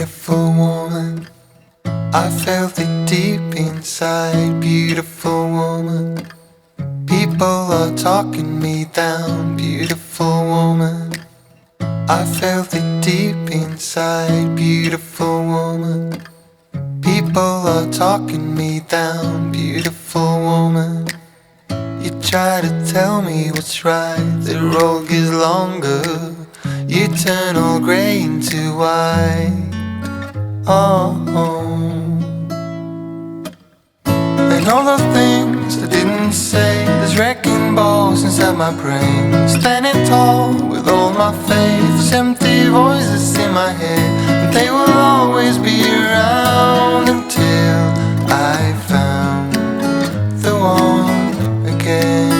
Beautiful woman, I felt it deep inside. Beautiful woman, people are talking me down. Beautiful woman, I felt it deep inside. Beautiful woman, people are talking me down. Beautiful woman, you try to tell me what's right. The road gets longer, you turn all grey into white. Oh, and all the things I didn't say, there's wrecking balls inside my brain. Standing tall with all my faith, empty voices in my head, and they will always be around until I found the one again.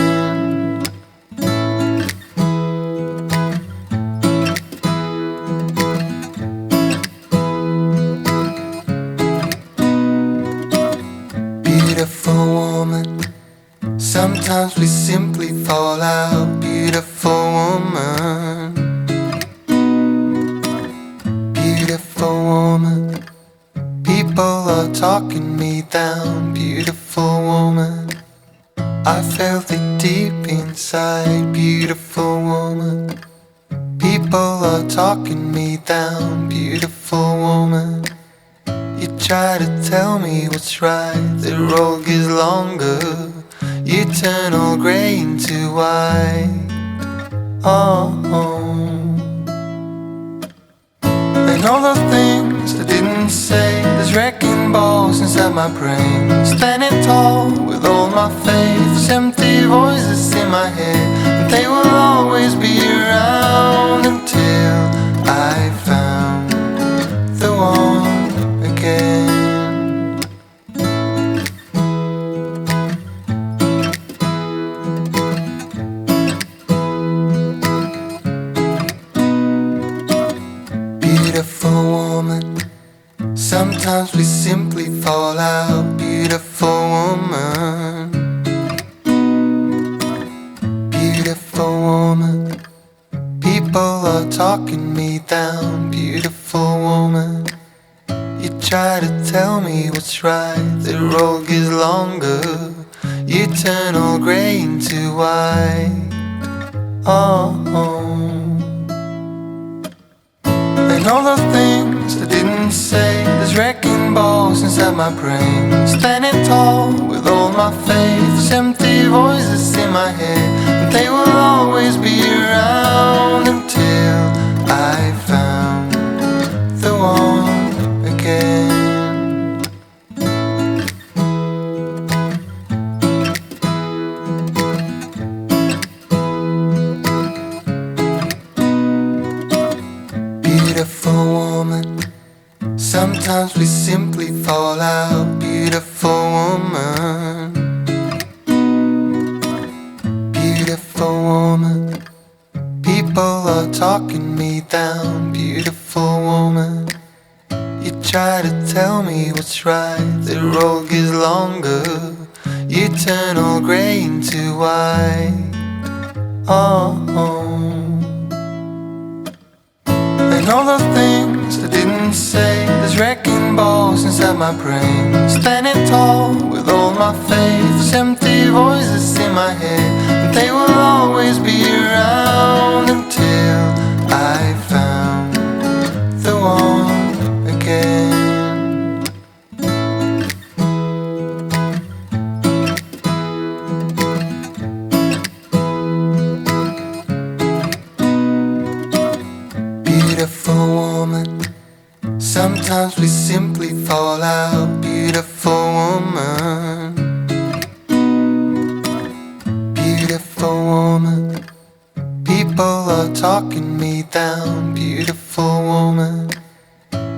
Beautiful woman, sometimes we simply fall out. Beautiful woman, beautiful woman, people are talking me down. Beautiful woman, I felt it deep inside. Beautiful woman, people are talking me down. Beautiful woman, you try to tell me what's right. The road gets longer, you turn all grey into white. Oh, and all the things I didn't say, there's wrecking balls inside my brain. Standing tall with all my faith, empty voices in my head, and they will always be around until I found the one again. Beautiful woman, sometimes we simply fall out. Beautiful woman, beautiful woman, people are talking me down. Beautiful woman, you try to tell me what's right. The road gets longer, you turn all grey into white. Oh, and all the things I didn't say, there's wrecking balls inside my brain. Standing tall with all my faith, empty voices in my head, and they will always be around until I found the one again. Beautiful woman, sometimes we simply fall out. Beautiful woman, beautiful woman, people are talking me down. Beautiful woman, you try to tell me what's right. The road gets longer, you turn all grey into white. Oh, and all the things I didn't say, there's wrecking balls inside my brain. Standing tall with all my faith, empty voices in my head, and they will always be around until I found the one again. Beautiful woman, sometimes we simply fall out. Beautiful woman, beautiful woman, people are talking me down. Beautiful woman,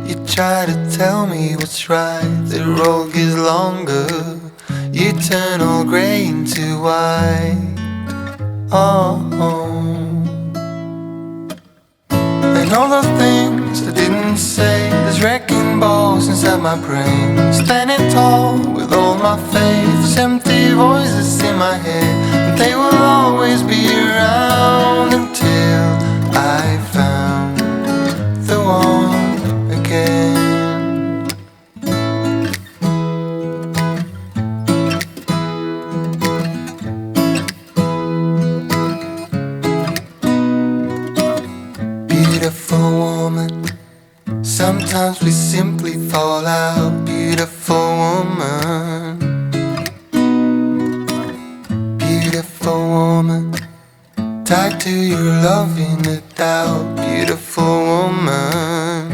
you try to tell me what's right. The road gets longer, you turn all grey into white. Oh, and all the things I didn't say, there's wrecking balls inside my brain. Standing tall with all my faith, empty voices in my head, and they will always be around until I found the one again. Sometimes we simply fall out. Beautiful woman, beautiful woman, tied to your love in a doubt. Beautiful woman,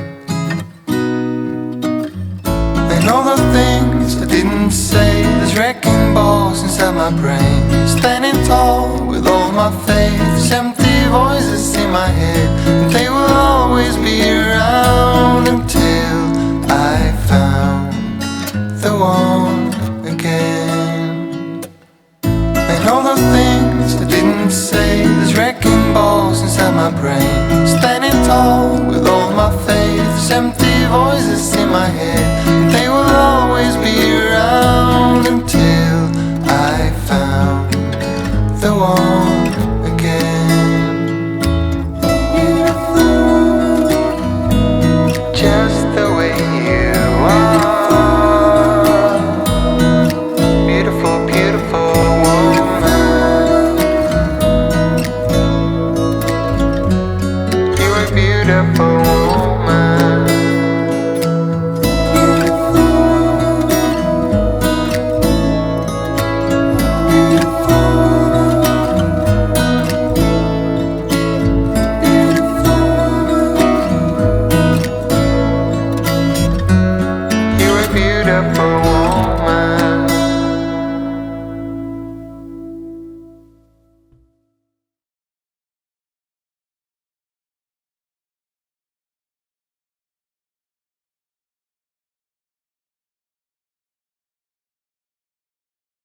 and all the things I didn't say, there's wrecking balls inside my brain. Standing tall with all my faith, there's empty voices in my head, and they will always be around until I found the one again. And all the things I didn't say, there's wrecking balls inside my brain. Standing tall with all my faith, there's empty voices in my head, and they will always be around until I found the one again. Just the way you are, beautiful, beautiful woman. You're a beautiful woman. You're a beautiful